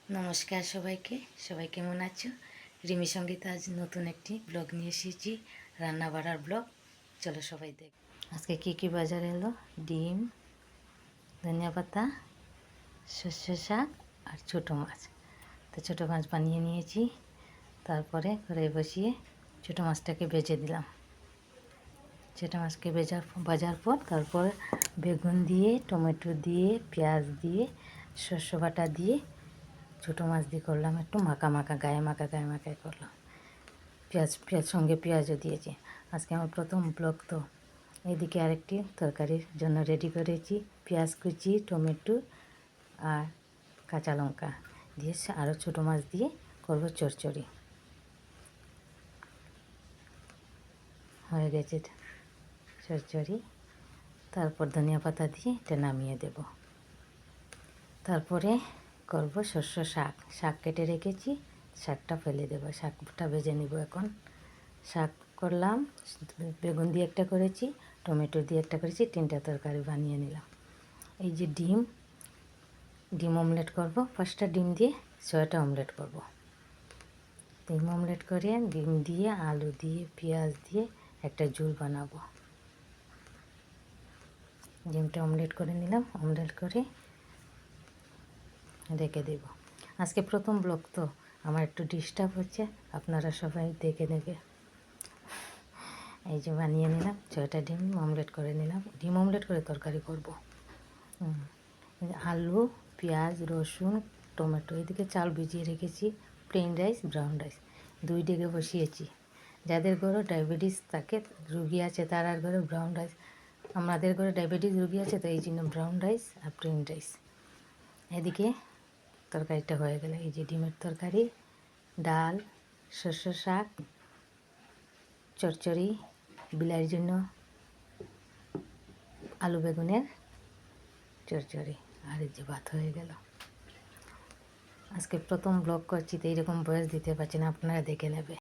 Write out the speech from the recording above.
নমস্কার সবাইকে। সবাই কেমন আছো? রিমি সঙ্গীতা আজ নতুন একটি ব্লগ নিয়ে এসেছি, রান্না বাড়ার ব্লগ। চলো সবাই দেখ। আজকে কি বাজারে এলো? ডিম, ধনিয়া পাতা, সর্ষে শাক আর ছোটো মাছ। তো ছোটো মাছ বানিয়ে নিয়েছি, তারপরে কড়াই বসিয়ে ছোটো মাছটাকে ভেজে দিলাম। ছোটো মাছকে ভাজার পর তারপর বেগুন দিয়ে, টমেটো দিয়ে, পেঁয়াজ দিয়ে, সর্ষে বাটা দিয়ে ছোটো মাছ দিয়ে করলাম একটু মাখা গায়ে মাখা করলাম। পেঁয়াজ সঙ্গে পেঁয়াজও দিয়েছি। আজকে আমার প্রথম ব্লগ, তো এদিকে আরেকটি তরকারির জন্য রেডি করেছি। পেঁয়াজ কুচি, টমেটো আর কাঁচা লঙ্কা দিয়ে আরও ছোটো মাছ দিয়ে করবো চচ্চড়ি। হয়ে গেছে চচ্চড়ি। তারপর ধনিয়া পাতা দিয়ে এটা নামিয়ে দেব। তারপরে করব সর্ষে শাক কেটে রেখেছি, শাকটা ফেলে দেবো। শাকটা ভেজে নিব এখন। শাক করলাম, বেগুন দিয়ে একটা করেছি, টমেটো দিয়ে একটা করেছি, 3টা তরকারি বানিয়ে নিলাম। এই যে ডিম অমলেট করব। 5টা ডিম দিয়ে 6টা অমলেট করব। ডিম অমলেট করে ডিম দিয়ে, আলু দিয়ে, পেঁয়াজ দিয়ে একটা ঝোল বানাবো। ডিমটা অমলেট করে নিলাম, অমলেট করে রেখে দেব। আজকে প্রথম ব্লগ, তো আমার একটু ডিস্টার্ব হচ্ছে, আপনারা সবাই দেখে নেবে। এই যে বানিয়ে নিলাম, 6টা ডিম অমলেট করে নিলাম। ডিম অমলেট করে তরকারি করব। আলু, পেঁয়াজ, রসুন, টমেটো, এদিকে চাল ভিজিয়ে রেখেছি। প্লেন রাইস, ব্রাউন রাইস 2 ডেগে বসিয়েছি। যাদের ঘরে ডায়াবেটিস থাকে, রুগী আছে, তার আর ঘরে ব্রাউন রাইস। আমাদের ঘরে ডায়াবেটিস রুগী আছে, তো এই জন্য ব্রাউন রাইস আর প্লেন রাইস। এদিকে তরকারিটা হয়ে গেল। এই যে ডিমের তরকারি, ডাল, সর্ষে শাক, চচ্চড়ি, বিলাইয়ের জন্য আলু বেগুনের চচ্চড়ি, আর এই যে ভাত হয়ে গেল। আজকে প্রথম ব্লগ করছি, তো এইরকম বয়স দিতে পারছি না, আপনারা দেখে নেবে।